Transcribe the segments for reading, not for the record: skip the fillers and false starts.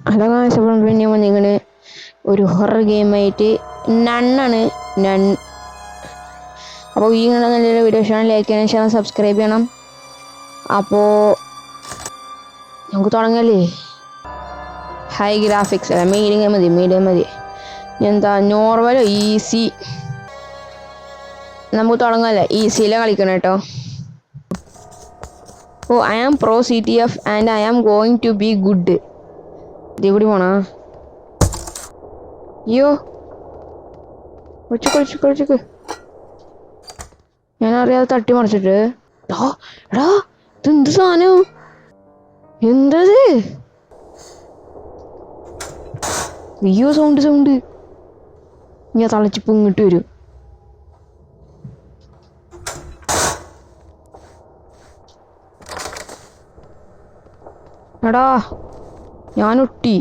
Hello guys, അപ്പോൾ പിന്നെ വന്നിങ്ങനെ ഒരു ഹൊറർ ഗെയിമായിട്ട് നണ്ണാണ് നൺ. അപ്പോൾ ഈ നല്ലൊരു വീഡിയോ ഇഷ്ടമാണ് ലൈക്ക് ചെയ്യാനും ഷെയർ സബ്സ്ക്രൈബ് ചെയ്യണം. അപ്പോൾ നമുക്ക് തുടങ്ങല്ലേ. ഹൈ ഗ്രാഫിക്സ് അല്ല, മീഡിയം മതി. എന്താ നോർമലോ ഈസി, നമുക്ക് തുടങ്ങല്ലേ. ഈസിയിലാണ് കളിക്കണം കേട്ടോ. ഓ, I am pro CTF and I am going to be good. ഇതേ കൂടി പോണാ. അയ്യോ, കൊളിച്ചു ഞാൻ അറിയാതെ തട്ടി മറിച്ചിട്ട്. എടാ ഇതെന്ത് സാധനം, എന്തത്? അയ്യോ, സൗണ്ട് ഞാൻ തളച്ചിപ്പോ ഇങ്ങോട്ട് വരും. എടാ ഞാനൊട്ടി.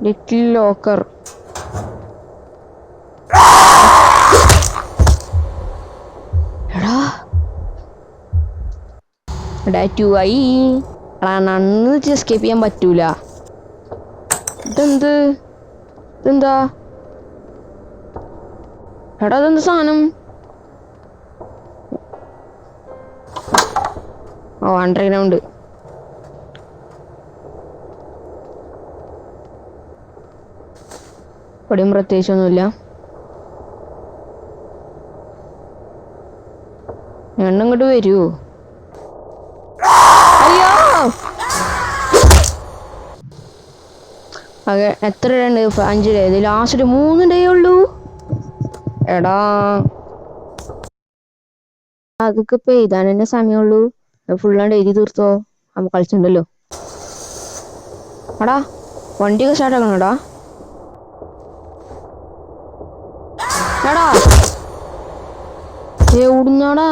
Little locker. എടാ ആയി. നന്ന് എസ്കേപ്പ് ചെയ്യാൻ പറ്റൂല. ഇതെന്താ എടാ, ഇതെന്ത് സാധനം? ഓ, അണ്ടർഗ്രൗണ്ട്. ഇവിടെയും പ്രത്യേകിച്ചൊന്നുമില്ല. ഇങ്ങോട്ട് വരൂ. അയ്യോ, അതെ. എത്ര ഡേ ഉണ്ട്? 5 ഡേ. ഇത് ലാസ്റ്റ് 3 ഡേ ഉള്ളൂ. എടാ അതൊക്കെ ഇപ്പൊ എഴുതാൻ തന്നെ സമയമുള്ളൂ. ഫുള്ളാണ്ട് എഴുതി തീർത്തോ, അപ്പൊ കളിച്ചിട്ടുണ്ടല്ലോ. എടാ വണ്ടിയൊക്കെ സ്റ്റാർട്ട് ആക്കണോടാ. എടാ എവിടുന്നാടാ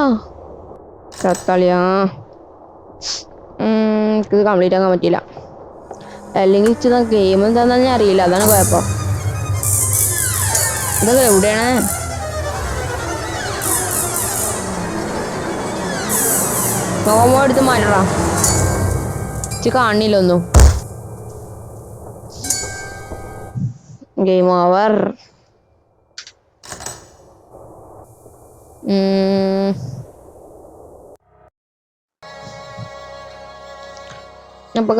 ചത്തളിയാ. ഇത് കംപ്ലീറ്റ് ആക്കാൻ പറ്റിയില്ല. അല്ലെങ്കിൽ ഇച്ചിരി ഗെയിം എന്താന്ന് ഞാൻ അറിയില്ല, അതാണ് കുഴപ്പം. ഇതൊക്കെ എവിടെയാണ്? നോമോ എടുത്ത് മാറ്റടാ. കാണില്ല ഒന്നും. Game over. അപ്പോൾ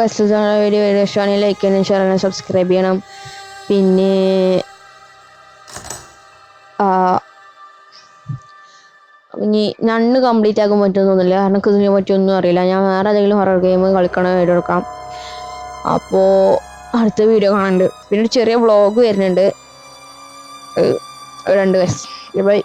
വീഡിയോ ഇഷ്ടമാണെങ്കിൽ ലൈക്ക് ചെയ്യാനും ഷെയർ ചെയ്യാനും സബ്സ്ക്രൈബ് ചെയ്യണം. പിന്നെ ഇനി നണ്ണ് കംപ്ലീറ്റ് ആക്കാൻ പറ്റുമെന്നൊന്നുമില്ല, കാരണം ഇതിനെ പറ്റിയൊന്നും അറിയില്ല. ഞാൻ വേറെ ഏതെങ്കിലും ഹൊറർ ഗെയിം കളിക്കണ വീഡിയോ എടുക്കാം. അപ്പോൾ അടുത്ത വീഡിയോ കാണുന്നുണ്ട്. പിന്നെ ഒരു ചെറിയ വ്ളോഗ് വരുന്നുണ്ട്. 2 വയസ്സ്. ബൈ.